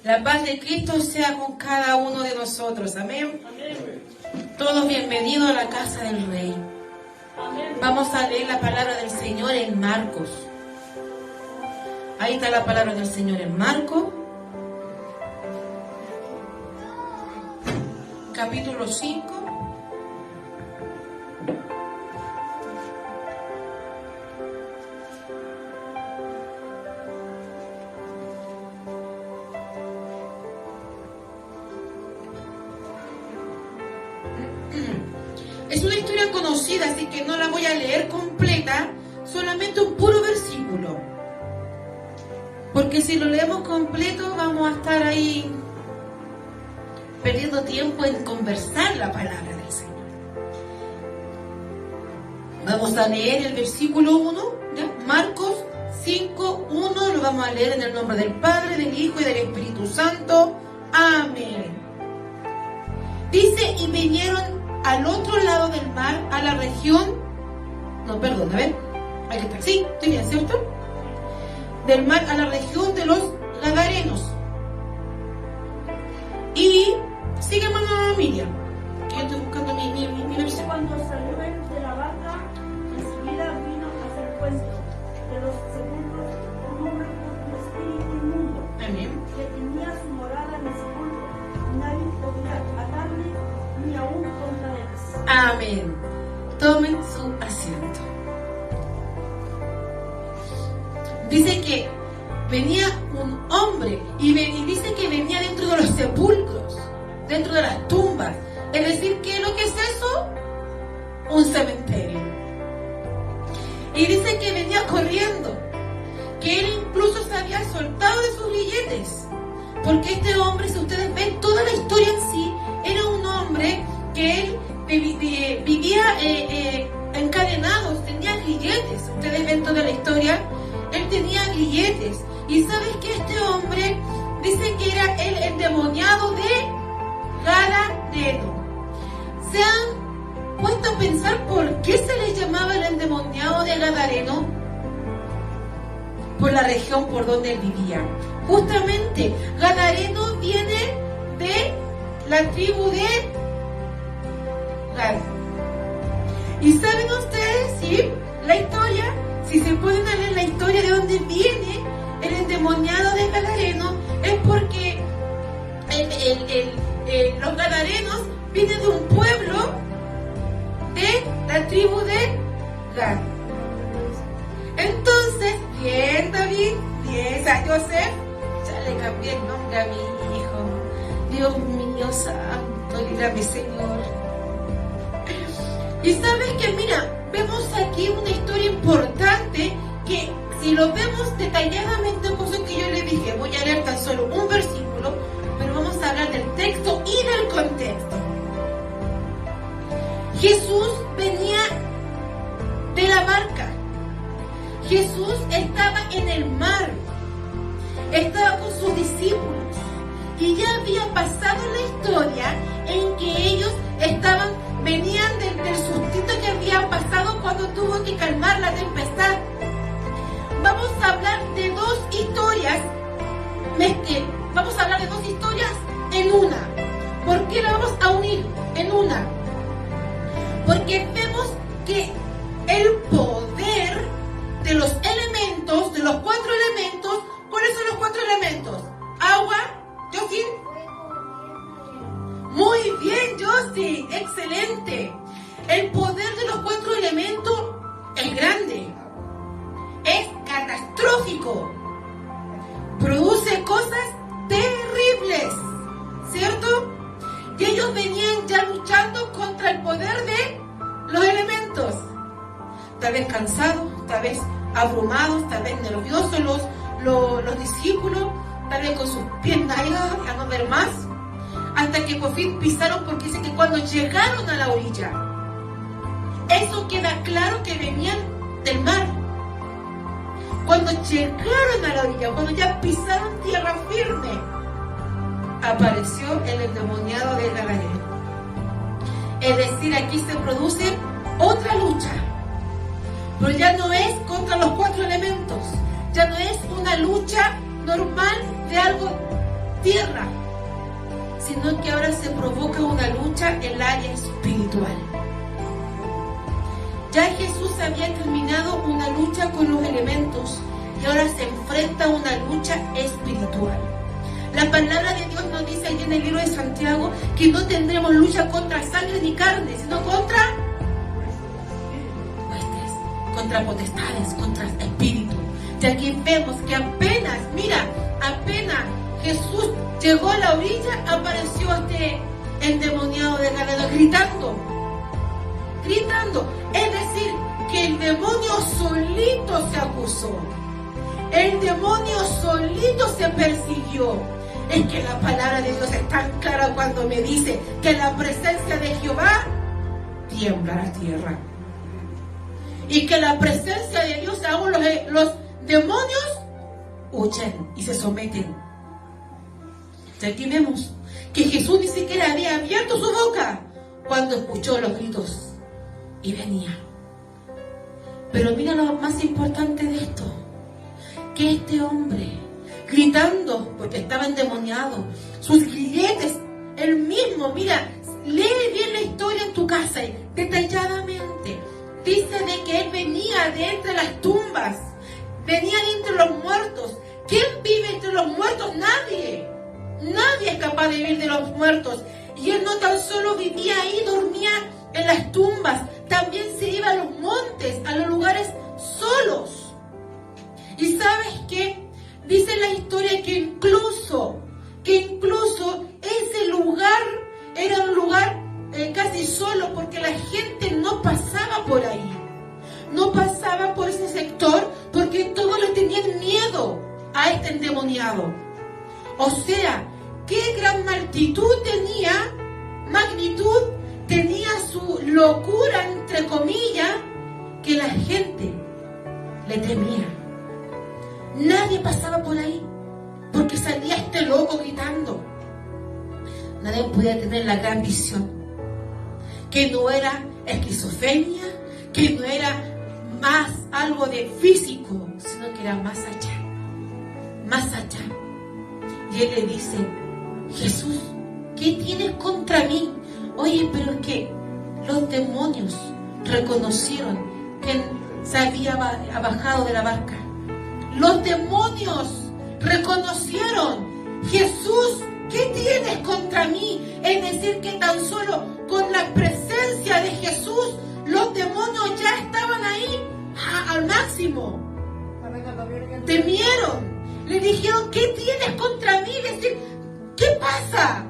La paz de Cristo sea con cada uno de nosotros. Amén. Todos bienvenidos a la casa del Rey. Vamos a leer la palabra del Señor en Marcos. Ahí está la palabra del Señor en Marcos, capítulo 5. Es una historia conocida, así que no la voy a leer completa, solamente un puro versículo. Porque si lo leemos completo vamos a estar ahí perdiendo tiempo en conversar la palabra del Señor. Vamos a leer el versículo 1, ¿ya? Marcos 5, 1, lo vamos a leer en el nombre del Padre, del Hijo y del Espíritu Santo. Amén. Dice, y vinieron al otro lado del mar, a la región, no, perdón, a ver, ahí está, sí, estoy bien, ¿cierto? Del mar a la región de los Gadarenos. Y sigue hermana Miriam, que yo estoy buscando mi versión. Cuando salió él de la barca, enseguida vino a hacer cuento de los sepulcros un hombre con un espíritu inmundo, Amén. que tenía su morada en el sepulcro, y nadie podía atarle ni aún con cadenas. Amén. Tomen su asiento. Dice que venía un hombre y dice que venía dentro de los sepulcros, dentro de las tumbas. Es decir, ¿qué es lo que es eso? Un cementerio. Y dice que venía corriendo, que él incluso se había soltado de sus grilletes, porque este hombre, si ustedes ven toda la historia en sí, era un hombre que él vivía encadenado, tenía grilletes. Ustedes ven toda la historia, él tenía grilletes. Y sabes que este hombre dice que era el endemoniado de Gadareno. ¿Se han puesto a pensar por qué se le llamaba el endemoniado de Gadareno? Por la región por donde él vivía. Justamente, Gadareno viene de la tribu de Gad. ¿Y saben ustedes, sí, la historia? Si se pueden leer la historia de dónde viene el endemoniado de Gadareno, es porque los gadarenos vienen de un pueblo de la tribu de Gad. Entonces, bien David, bien San Joseph, ya le cambié el nombre a mi hijo. Dios mío santo, líbrame Señor. Y sabes que, mira, vemos aquí una historia importante que si lo vemos detalladamente, cosa que yo le dije, voy a leer tan solo un versículo, pero vamos a hablar del texto y del contexto. Jesús venía de la barca. Jesús estaba en el mar, estaba con sus discípulos y ya había pasado la historia en que ellos venían del sustito que había pasado cuando tuvo que calmar la tempestad. Vamos a hablar de dos historias, en una. ¿Por qué la vamos a unir en una? Porque vemos que el poder de los elementos, de los 4 elementos, ¿cuáles son los 4 elementos? Agua, Josin. Muy bien, Josin, excelente. El poder de los 4 elementos es grande, es catastrófico, produce cosas terribles, ¿cierto? Y ellos venían ya luchando contra el poder de los elementos. Tal vez cansados, tal vez abrumados, tal vez nerviosos los discípulos, tal vez con sus piernas ahí a no ver más, hasta que por fin pisaron, porque dice que cuando llegaron a la orilla, eso queda claro que venían del mar. Cuando llegaron a la orilla, cuando ya pisaron tierra firme, apareció el endemoniado de Gadareno. Es decir, aquí se produce otra lucha, pero ya no es contra los 4 elementos, ya no es una lucha normal de algo tierra, sino que ahora se provoca una lucha en el área espiritual. Ya Jesús había terminado una lucha con los elementos y ahora se enfrenta a una lucha espiritual. La palabra de Dios nos dice ahí en el libro de Santiago que no tendremos lucha contra sangre ni carne, sino contra huestes, contra potestades, contra espíritus. Y aquí vemos que apenas Jesús llegó a la orilla, apareció este endemoniado de Galilea gritando. Es decir, que el demonio solito se acusó. El demonio solito se persiguió. Es que la palabra de Dios es tan clara cuando me dice que la presencia de Jehová tiembla la tierra. Y que la presencia de Dios, aún los demonios huyen y se someten. Y aquí vemos que Jesús ni siquiera había abierto su boca cuando escuchó los gritos y venía. Pero mira lo más importante de esto, que este hombre gritando porque estaba endemoniado, sus grilletes, él mismo, mira, lee bien la historia en tu casa detalladamente. Dice de que él venía de entre las tumbas, venía de entre los muertos. ¿Quién vive entre los muertos? Nadie es capaz de vivir de los muertos. Y él no tan solo vivía ahí, dormía en las tumbas, también se iba a los montes, a los lugares solos. ¿Y sabes qué? Dice la historia que incluso ese lugar era un lugar casi solo, porque la gente no pasaba por ahí. No pasaba por ese sector porque todos le tenían miedo a este endemoniado. O sea, qué gran magnitud tenía su locura, entre comillas, que la gente le temía. Nadie pasaba por ahí porque salía este loco gritando. Nadie podía tener la gran visión, que no era esquizofrenia, que no era más algo de físico, sino que era más allá. Y él le dice: Jesús, ¿qué tienes contra mí? Oye, pero es que los demonios reconocieron que se había bajado de la barca. Los demonios reconocieron: Jesús, ¿qué tienes contra mí? Es decir, que tan solo con la presencia de Jesús, los demonios ya estaban ahí al máximo. Temieron. Le dijeron: ¿qué tienes contra mí? Decir, ¿qué pasa?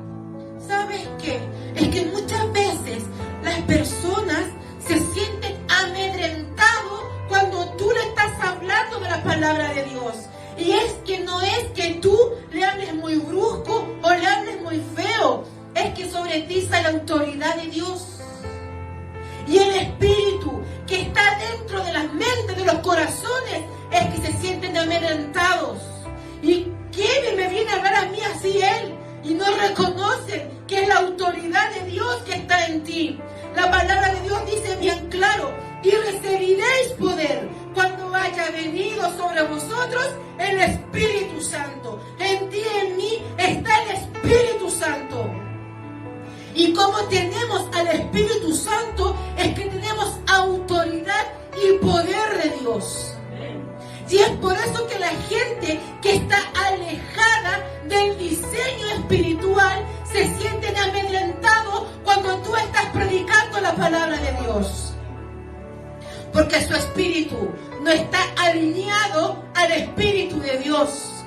¿Sabes qué? Es que muchas veces las personas se sienten amedrentados cuando tú le estás hablando de la palabra de Dios. Y es que no es que tú le hables muy brusco o le hables muy feo. Es que sobre ti sale la autoridad de Dios. Y el espíritu que está dentro de las mentes, de los corazones, es que se sienten amedrentados. ¿Y quién me viene a hablar a mí así él? Y no reconocen que es la autoridad de Dios que está en ti. La palabra de Dios dice bien claro: y recibiréis poder cuando haya venido sobre vosotros el Espíritu Santo. En ti y en mí está el Espíritu Santo. Y como tenemos al Espíritu Santo, es que tenemos autoridad y poder de Dios. Y es por eso que la gente que está alejada del diseño espiritual se sienten amedrentados cuando tú estás predicando la palabra de Dios. Porque su espíritu no está alineado al Espíritu de Dios.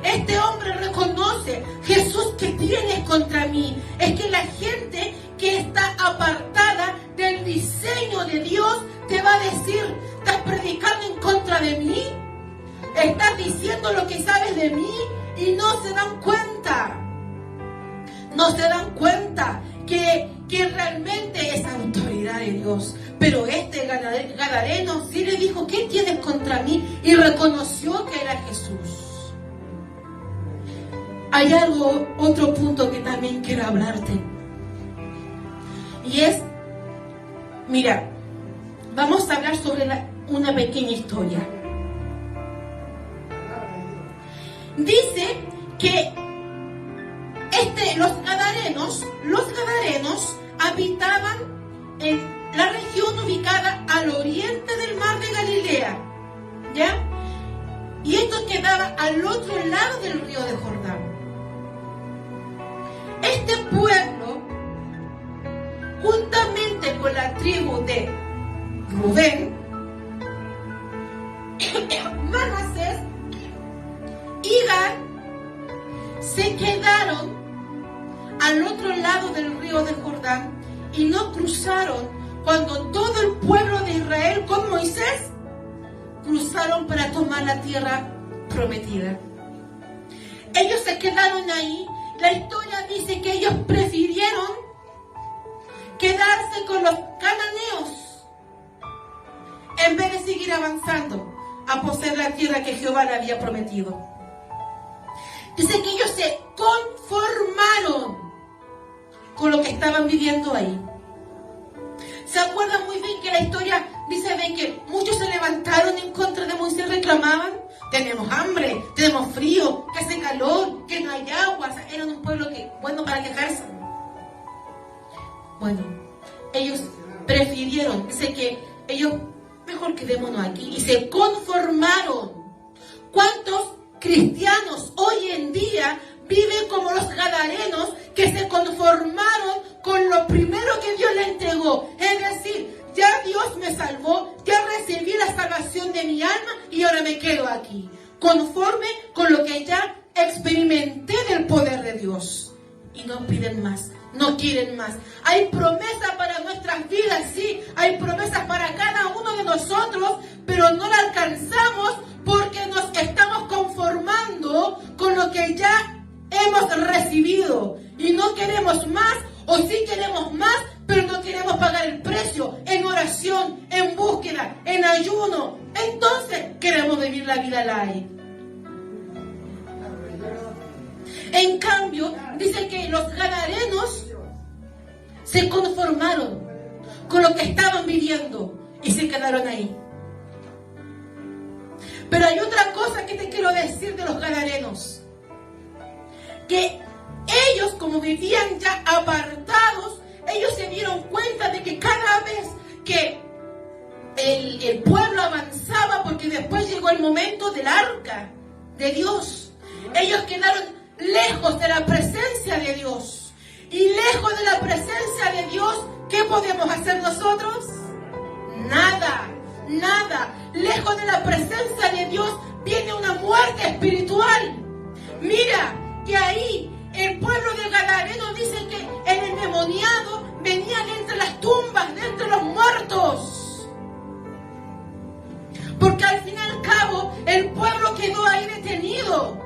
Este hombre reconoce: Jesús, ¿qué tienes contra mí? Es que la gente que está apartada del diseño de Dios te va a decir: ¿estás predicando en contra de mí? ¿Estás diciendo lo que sabes de mí? Y no se dan cuenta. No se dan cuenta que realmente es autoridad de Dios. Pero este gadareno sí le dijo: ¿qué tienes contra mí? Y reconoció que era Jesús. Hay otro punto que también quiero hablarte. Y es, mira, vamos a hablar sobre una pequeña historia. Dice que Los gadarenos habitaban en la región ubicada al oriente del mar de Galilea, ¿ya? Y esto quedaba al otro lado del río de Jordán. Este pueblo, juntamente con la tribu de Rubén, Manasés y Gad, se quedaron al otro lado del río de Jordán y no cruzaron cuando todo el pueblo de Israel con Moisés cruzaron para tomar la tierra prometida. Ellos se quedaron ahí. La historia dice que ellos prefirieron quedarse con los cananeos en vez de seguir avanzando a poseer la tierra que Jehová le había prometido. Dice que ellos se conformaron con lo que estaban viviendo ahí. ¿Se acuerdan muy bien que la historia dice de que muchos se levantaron en contra de Moisés, reclamaban? Tenemos hambre, tenemos frío, que hace calor, que no hay agua. O sea, eran un pueblo bueno para quejarse. Bueno, ellos prefirieron, dice que ellos mejor quedémonos aquí y se conformaron. ¿Cuántos cristianos hoy en día viven como los gadarenos que se conformaron con lo primero que Dios le entregó? Es decir, ya Dios me salvó, ya recibí la salvación de mi alma y ahora me quedo aquí, conforme con lo que ya experimenté del poder de Dios. Y no piden más, no quieren más. Hay promesas para nuestras vidas, sí, hay promesas para cada uno de nosotros, pero no la alcanzamos porque nos estamos conformando con lo que ya hemos recibido y no queremos más, o sí queremos más, pero no queremos pagar el precio en oración, en búsqueda, en ayuno. Entonces queremos vivir la vida light. En cambio, dice que los gadarenos se conformaron con lo que estaban viviendo y se quedaron ahí. Pero hay otra cosa que te quiero decir de los gadarenos. Que ellos, como vivían ya apartados, ellos se dieron cuenta de que cada vez que el pueblo avanzaba, porque después llegó el momento del arca de Dios, ellos quedaron lejos de la presencia de Dios. Y lejos de la presencia de Dios, ¿qué podemos hacer nosotros? Nada, nada. Lejos de la presencia de Dios viene una muerte espiritual. Mira que ahí el pueblo de Gadareno dice que el endemoniado venía de entre las tumbas, de entre los muertos. Porque al fin y al cabo el pueblo quedó ahí detenido,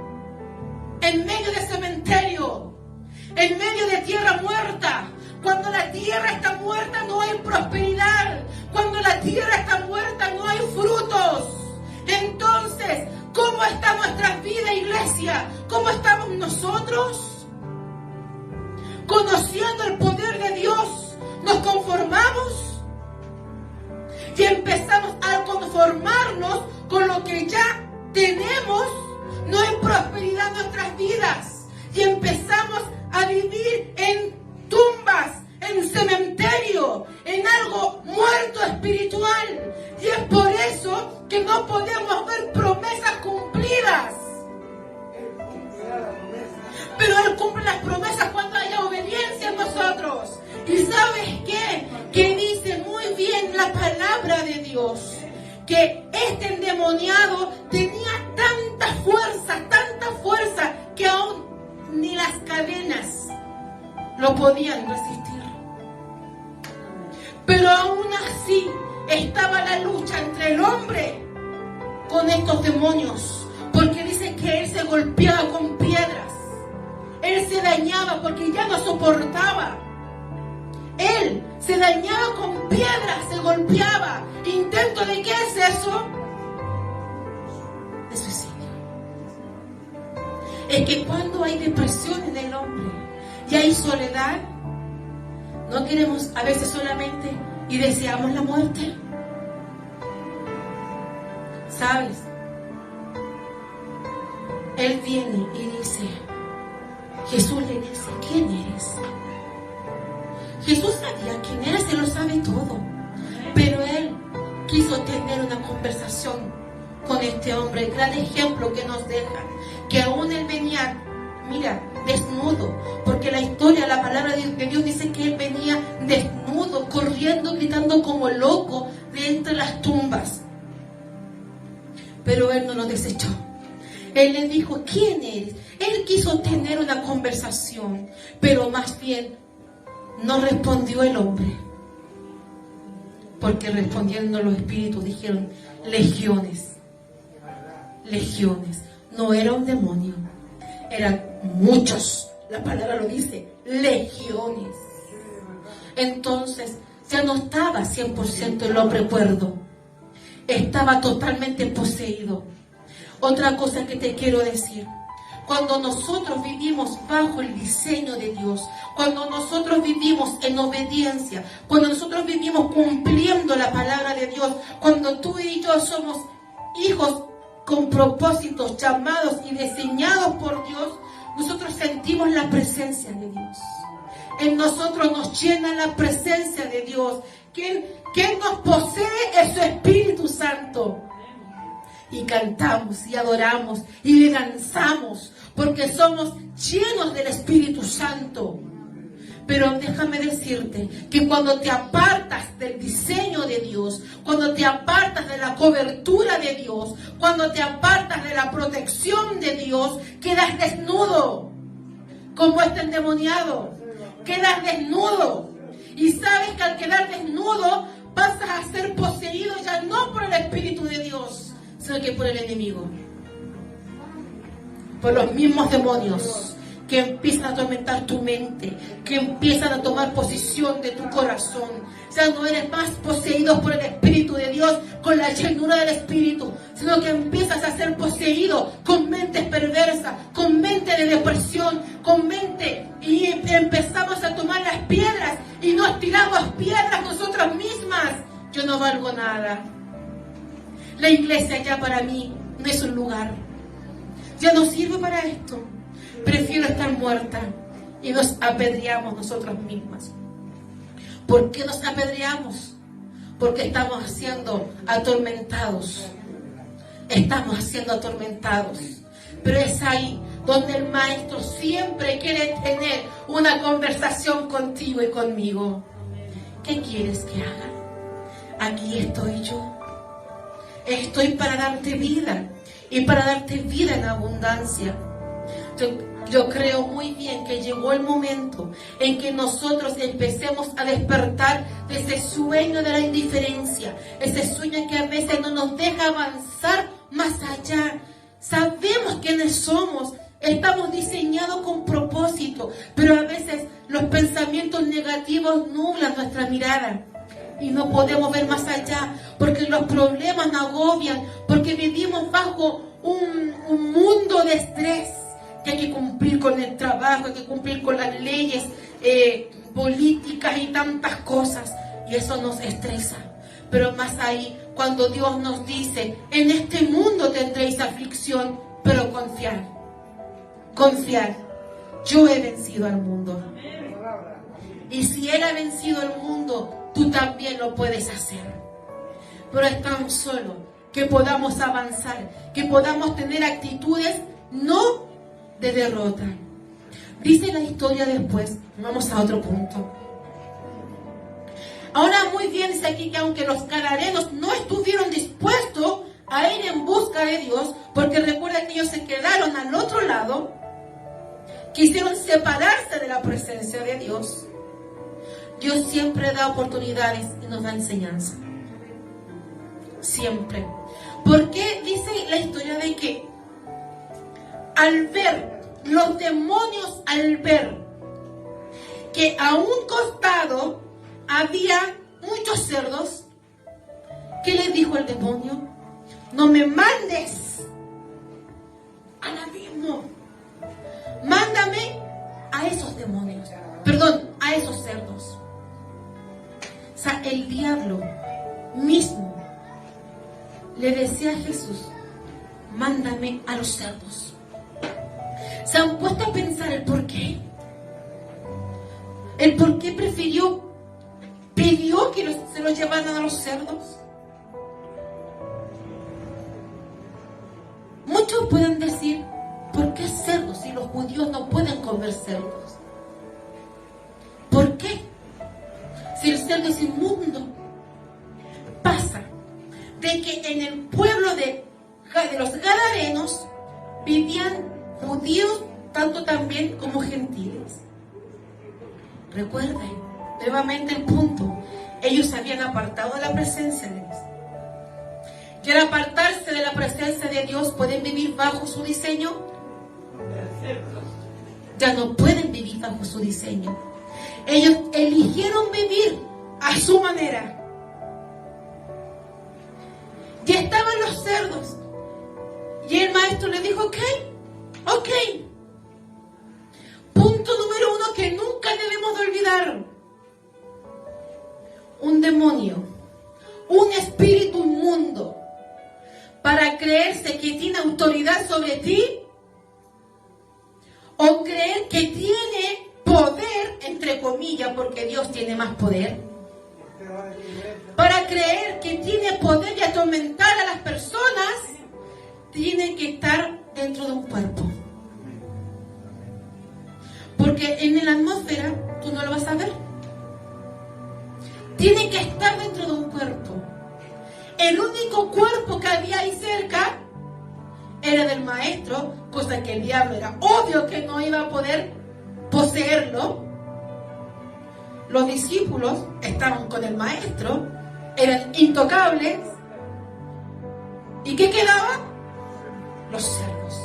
en medio de cementerio, en medio de tierra muerta. Cuando la tierra está muerta no hay prosperidad. Cuando la tierra está muerta no hay frutos. Entonces, ¿cómo está nuestra vida, iglesia? ¿Cómo estamos nosotros? Conociendo el poder de Dios, ¿nos conformamos? Y empezamos a conformarnos con lo que ya tenemos. No hay prosperidad en nuestras vidas. Y empezamos a vivir en tumbas, en cementerio, en algo muerto espiritual. Y es por eso que no podemos ver promesas cumplidas. Pero Él cumple las promesas cuando haya obediencia en nosotros. ¿Y sabes qué? Que dice muy bien la palabra de Dios, que este endemoniado tenía tanta fuerza, que aún ni las cadenas lo podían resistir. Pero aún así estaba la lucha entre el hombre con estos demonios, porque dice que él se golpeaba con piedras, él se dañaba porque ya no soportaba. Él se dañaba con piedras, se golpeaba. ¿Intento de qué es eso? De suicidio. Es que cuando hay depresión en el hombre y hay soledad, no queremos a veces solamente y deseamos la muerte. ¿Sabes? Él viene y dice, Jesús le dice, ¿quién eres? Jesús sabía quién era, se lo sabe todo. Pero él quiso tener una conversación con este hombre, el gran ejemplo que nos deja, que aún él venía, mira, desnudo, porque la historia, la palabra de Dios dice que él venía desnudo, corriendo, gritando como loco de entre las tumbas. Pero él no lo desechó. Él le dijo, ¿quién eres? Él quiso tener una conversación, pero más bien no respondió el hombre, porque respondiendo los espíritus dijeron, legiones, legiones. No era un demonio, eran muchos, la palabra lo dice, legiones. Entonces ya no estaba 100% el hombre cuerdo, estaba totalmente poseído. Otra cosa que te quiero decir, cuando nosotros vivimos bajo el diseño de Dios, cuando nosotros vivimos en obediencia, cuando nosotros vivimos cumpliendo la palabra de Dios, cuando tú y yo somos hijos con propósitos, llamados y diseñados por Dios, nosotros sentimos la presencia de Dios. En nosotros nos llena la presencia de Dios. ¿Quién nos posee? Es su Espíritu Santo. Y cantamos y adoramos y le danzamos porque somos llenos del Espíritu Santo. Pero déjame decirte que cuando te apartas del diseño de Dios, cuando te apartas de la cobertura de Dios, cuando te apartas de la protección de Dios, quedas desnudo, como este endemoniado. Quedas desnudo. Y sabes que al quedar desnudo pasas a ser poseído ya no por el Espíritu de Dios, sino que por el enemigo, por los mismos demonios que empiezan a atormentar tu mente, que empiezan a tomar posesión de tu corazón. Ya no eres más poseído por el Espíritu de Dios, con la llenura del Espíritu, sino que empiezas a ser poseído con mentes perversas, con mente de depresión, con mente, y empezamos a tomar las piedras y nos tiramos piedras nosotras mismas. Yo no valgo nada. La iglesia ya para mí no es un lugar. Ya no sirve para esto. Prefiero estar muerta. Y nos apedreamos nosotros mismas. ¿Por qué nos apedreamos? Porque estamos siendo atormentados. Estamos siendo atormentados. Pero es ahí donde el Maestro siempre quiere tener una conversación contigo y conmigo. ¿Qué quieres que haga? Aquí estoy yo. Estoy para darte vida y para darte vida en abundancia. Yo creo muy bien que llegó el momento en que nosotros empecemos a despertar de ese sueño de la indiferencia, ese sueño que a veces no nos deja avanzar más allá. Sabemos quiénes somos, estamos diseñados con propósito, pero a veces los pensamientos negativos nublan nuestra mirada. Y no podemos ver más allá, porque los problemas nos agobian, porque vivimos bajo un mundo de estrés, que hay que cumplir con el trabajo, hay que cumplir con las leyes políticas y tantas cosas, y eso nos estresa. Pero más ahí, cuando Dios nos dice, en este mundo tendréis aflicción, pero confiar, yo he vencido al mundo. Y si Él ha vencido al mundo, tú también lo puedes hacer. Pero es tan solo que podamos avanzar, que podamos tener actitudes no de derrota. Dice la historia después, vamos a otro punto. Ahora muy bien dice aquí que aunque los gadarenos no estuvieron dispuestos a ir en busca de Dios, porque recuerda que ellos se quedaron al otro lado, quisieron separarse de la presencia de Dios. Dios siempre da oportunidades y nos da enseñanza. Siempre. Porque dice la historia de que al ver, los demonios al ver que a un costado había muchos cerdos, ¿qué le dijo el demonio? No me mandes al abismo. Mándame a esos demonios. Perdón, a esos cerdos. O sea, el diablo mismo le decía a Jesús, mándame a los cerdos. ¿Se han puesto a pensar el por qué? ¿El por qué pidió que se los llevaran a los cerdos? Muchos pueden decir, ¿por qué cerdos si los judíos no pueden comer cerdos? ¿Por qué? Si el cerdo es inmundo. Pasa de que en el pueblo de los Gadarenos vivían judíos tanto también como gentiles. Recuerden, nuevamente el punto, ellos se habían apartado de la presencia de Dios. Y al apartarse de la presencia de Dios, ¿pueden vivir bajo su diseño? Ya no pueden vivir bajo su diseño. Ellos eligieron vivir a su manera. Y estaban los cerdos. Y el maestro le dijo, ok. Punto número 1 que nunca debemos de olvidar. Un demonio, un espíritu inmundo, para creerse que tiene autoridad sobre ti, o creer que tiene poder, entre comillas, porque Dios tiene más poder, para creer que tiene poder y atormentar a las personas, tiene que estar dentro de un cuerpo. Porque en la atmósfera tú no lo vas a ver. Tiene que estar dentro de un cuerpo. El único cuerpo que había ahí cerca era del maestro, cosa que el diablo era obvio que no iba a poder poseerlo. Los discípulos estaban con el maestro, eran intocables. ¿Y qué quedaba? Los cerdos.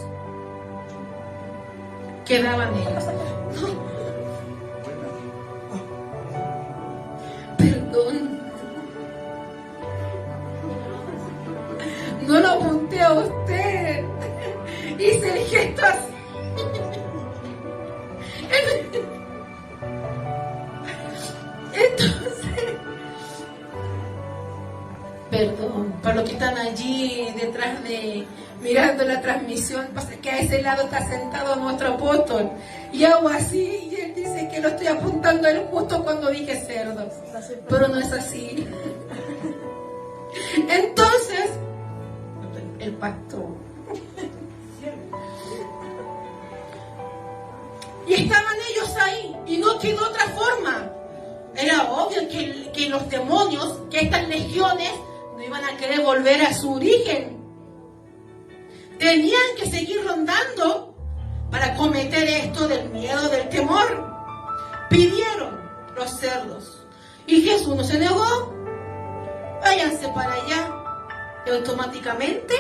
Quedaban ellos. Perdón. No lo apunté a usted. Hice el gesto así. Entonces, perdón, para los que están allí detrás de mirando la transmisión, pasa que a ese lado está sentado nuestro apóstol y hago así y él dice que lo estoy apuntando a él justo cuando dije cerdos, pero no es así. Entonces el pastor y estaban ellos ahí y no quedó otra forma. Era obvio que los demonios, que estas legiones no iban a querer volver a su origen. Tenían que seguir rondando para cometer esto del miedo, del temor. Pidieron los cerdos. Y Jesús no se negó. Váyanse para allá. Y automáticamente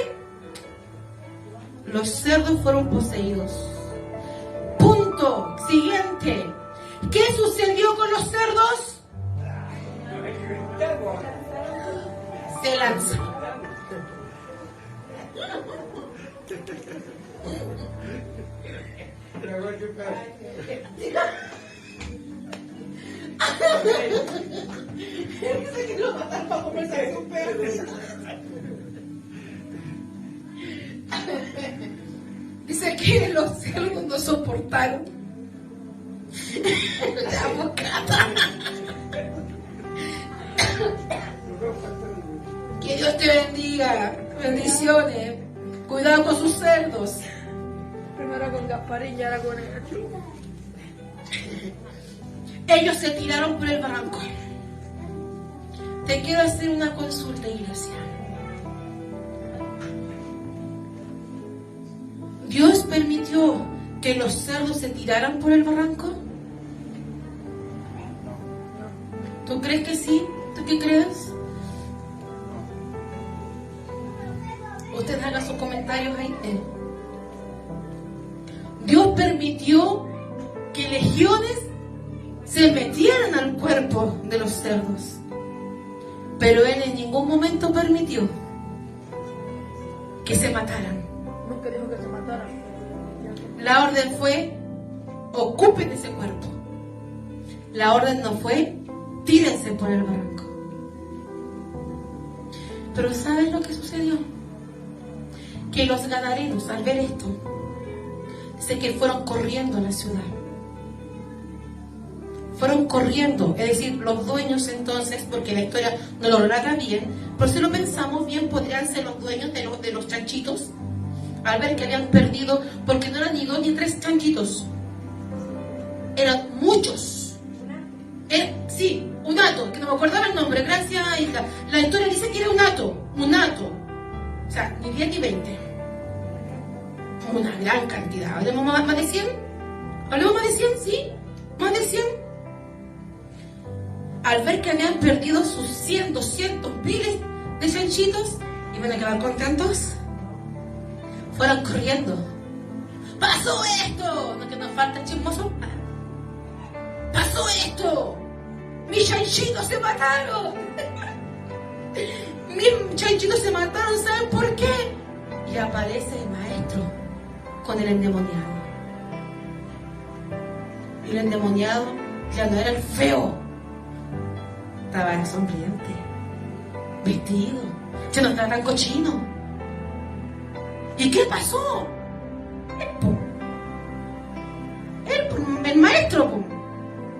los cerdos fueron poseídos. Punto. Siguiente. ¿Qué sucedió con los cerdos? Se lanzan. Dice que lo mataron para comerse su perro. Dice que los cerdos no soportaron la bocata. Que Dios te bendiga. Bendiciones. Cuidado con sus cerdos. Primero con Gasparín y ahora con el... Ellos se tiraron por el barranco. Te quiero hacer una consulta, iglesia. ¿Dios permitió que los cerdos se tiraran por el barranco? ¿Tú crees que sí? ¿Tú qué crees? Ustedes hagan sus comentarios ahí. Dios permitió que legiones se metieran al cuerpo de los cerdos, pero Él en ningún momento permitió que se mataran. Nunca dijo que se mataran. La orden fue: ocupen ese cuerpo. La orden no fue: tírense por el barranco. Pero ¿sabes lo que sucedió? Que los gadarenos, al ver esto, dice que fueron corriendo a la ciudad. fueron corriendo, es decir, los dueños entonces, porque la historia no lo relata bien, pero si lo pensamos bien, podrían ser los dueños de los chanchitos, al ver que habían perdido, porque no eran ni 2 ni 3 chanchitos, eran muchos. Sí, un hato, que no me acordaba el nombre, gracias hija. La historia dice que era un hato, o sea, ni 10 ni 20, una gran cantidad. ¿Hablemos más de 100? ¿Hablemos más de 100? Sí, más de 100. Al ver que habían perdido sus 100, 200 miles de chanchitos, iban a quedar contentos, fueron corriendo. ¡Pasó esto! No que nos falta chismoso. ¡Pasó esto! ¡Mis chanchitos se mataron! ¡Mis chanchitos se mataron! ¿Saben por qué? Y aparece el maestro con el endemoniado. Y el endemoniado ya no era el feo, estaba sonriente, vestido, ya no estaba tan cochino. ¿Y qué pasó?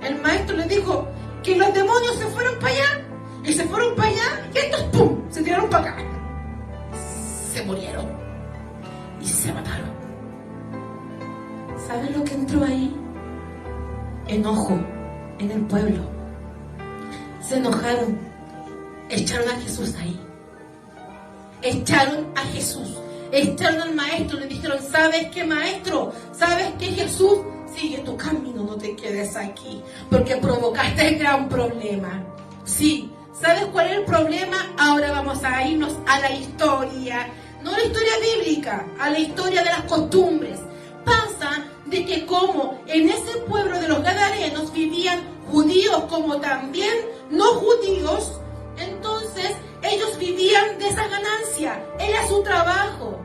El maestro le dijo que los demonios se fueron para allá, y se fueron para allá, y estos ¡pum!, se tiraron para acá. Se murieron y se mataron. ¿Saben lo que entró ahí? Enojo en el pueblo. Se enojaron, echaron a Jesús ahí, echaron a Jesús, echaron al maestro, le dijeron: ¿sabes qué, maestro? ¿Sabes qué, Jesús? Sigue tu camino, no te quedes aquí, porque provocaste el gran problema. Sí, ¿sabes cuál es el problema? Ahora vamos a irnos a la historia, no a la historia bíblica, a la historia de las costumbres. Pasa de que como en ese pueblo de los Gadarenos vivían judíos como también no judíos, entonces ellos vivían de esa ganancia, era su trabajo.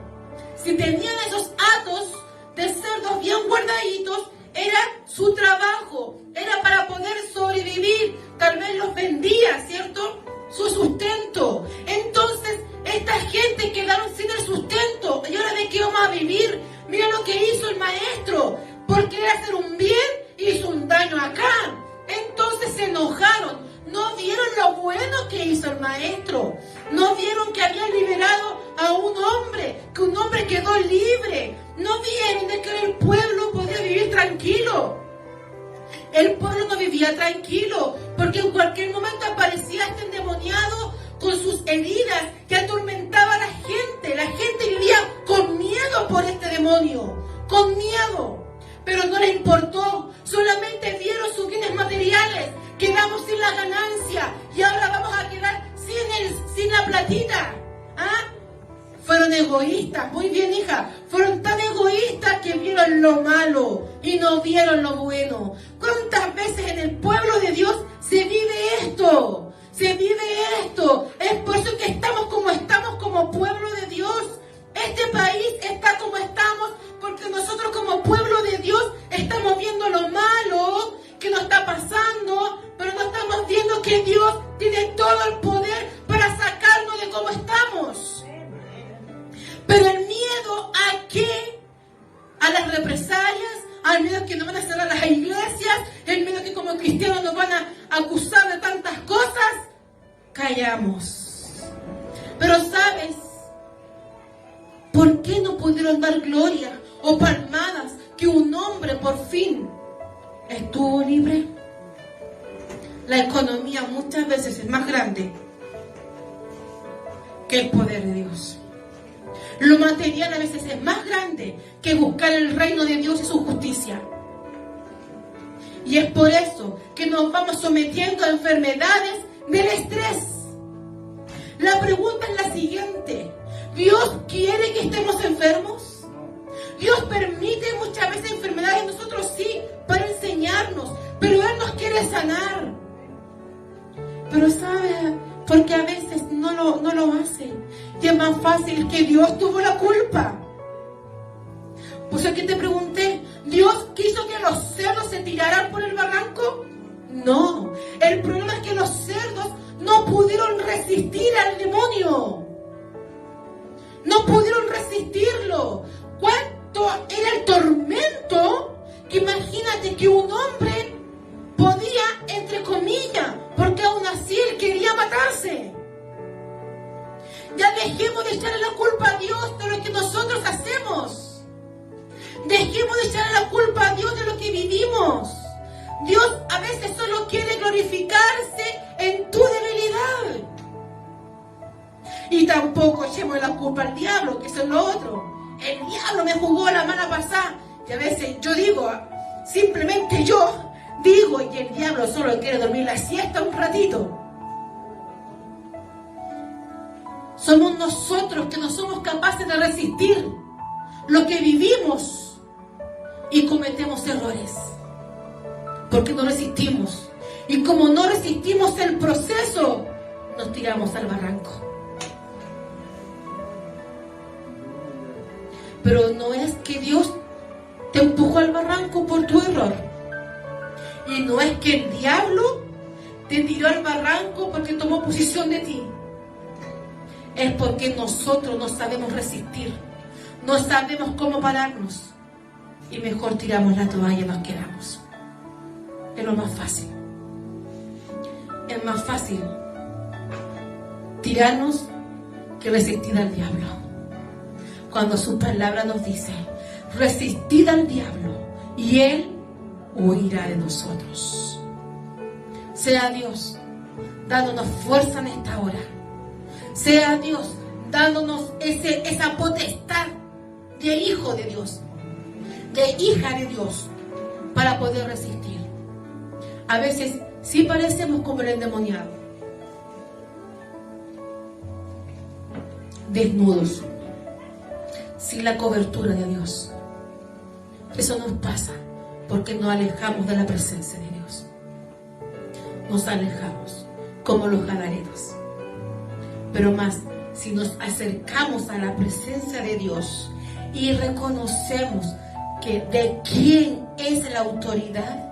Si tenían esos hatos de cerdos bien guardaditos, era su trabajo, era para poder sobrevivir, tal vez los vendía, ¿cierto? Su sustento. Entonces esta gente quedaron sin el sustento. ¿Y ahora de qué vamos a vivir? Mira lo que hizo el maestro, por querer hacer un bien, hizo un daño acá. Entonces se enojaron, no vieron lo bueno que hizo el maestro, no vieron que había liberado a un hombre, que un hombre quedó libre, no vieron de que el pueblo podía vivir tranquilo. El pueblo no vivía tranquilo, porque en cualquier momento aparecía este endemoniado con sus heridas que atormentaba a la gente. La gente vivía con miedo por este demonio, con miedo. Pero no les importó, solamente vieron sus bienes materiales. Quedamos sin la ganancia y ahora vamos a quedar sin la platita. ¿Ah? Fueron egoístas, muy bien, hija. Fueron tan egoístas que vieron lo malo y no vieron lo bueno. ¿Cuántas veces en el pueblo de Dios se vive esto? Se vive esto. Es por eso que estamos como pueblo de Dios. Este país está como estamos porque nosotros como pueblo de Dios estamos viendo lo malo que nos está pasando, pero no estamos viendo que Dios tiene todo el poder para sacarnos de cómo estamos. Pero el miedo ¿a qué? A las represalias, al miedo que nos van a cerrar las iglesias, el miedo que como cristianos nos van a acusar de tantas cosas, callamos. Pero ¿sabes por qué no pudieron dar gloria o palmadas que un hombre por fin estuvo libre? La economía muchas veces es más grande que el poder de Dios. Lo material a veces es más grande que buscar el reino de Dios y su justicia. Y es por eso que nos vamos sometiendo a enfermedades del estrés. La pregunta es la siguiente: ¿Dios quiere que estemos enfermos? Dios permite muchas veces enfermedades, nosotros sí, para enseñarnos, pero Él nos quiere sanar. Pero ¿sabe? Porque a veces no lo hace. Y es más fácil que Dios tuvo la culpa. Pues aquí te pregunté, ¿Dios quiso que los cerdos se tiraran por el barranco? No. El problema es que los cerdos no pudieron resistir al demonio. No pudieron resistirlo. ¿Cuánto era el tormento? Que imagínate que un hombre podía comillas, porque aún así él quería matarse. Ya dejemos de echarle la culpa a Dios de lo que nosotros hacemos. Dejemos de echarle la culpa a Dios de lo que vivimos. Dios a veces solo quiere glorificarse en tu debilidad. Y tampoco echemos la culpa al diablo, que eso es lo otro. El diablo me jugó la mala pasada. Y a veces yo digo, simplemente yo digo, y el diablo solo quiere dormir la siesta un ratito. Somos nosotros que no somos capaces de resistir lo que vivimos y cometemos errores. Porque no resistimos. Y como no resistimos el proceso, nos tiramos al barranco. Pero no es que Dios te empujó al barranco por tu error. Y no es que el diablo te tiró al barranco porque tomó posición de ti. Es porque nosotros no sabemos resistir. No sabemos cómo pararnos. Y mejor tiramos la toalla y nos quedamos. Es lo más fácil. Es más fácil tirarnos que resistir al diablo. Cuando su palabra nos dice, resistid al diablo y él huirá de nosotros. Sea Dios dándonos fuerza en esta hora. Sea Dios dándonos esa potestad de hijo de Dios, de hija de Dios, para poder resistir. A veces sí parecemos como el endemoniado, desnudos, sin la cobertura de Dios. Eso nos pasa porque nos alejamos de la presencia de Dios. Nos alejamos como los gadarenos. Pero más, si nos acercamos a la presencia de Dios y reconocemos que de quién es la autoridad,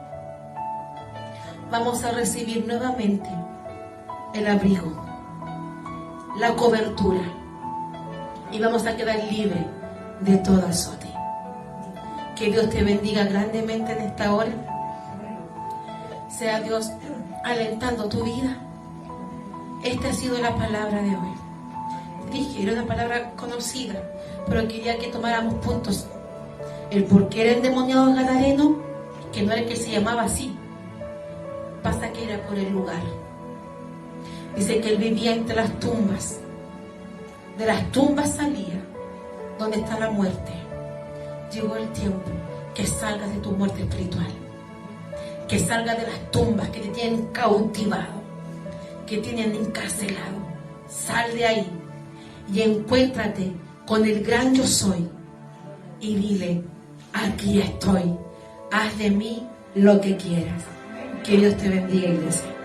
vamos a recibir nuevamente el abrigo, la cobertura, y vamos a quedar libres de todo azote. Que Dios te bendiga grandemente en esta hora. Sea Dios alentando tu vida. Esta ha sido la palabra de hoy. Dije, era una palabra conocida, pero quería que tomáramos puntos. El por qué era endemoniado gadareno, que no era que se llamaba así. Pasa que era por el lugar. Dice que él vivía entre las tumbas. De las tumbas salía, donde está la muerte. Llegó el tiempo que salgas de tu muerte espiritual. Que salgas de las tumbas que te tienen cautivado, que tienen encarcelado. Sal de ahí y encuéntrate con el gran yo soy y dile, aquí estoy, haz de mí lo que quieras. Que Dios te bendiga, iglesia.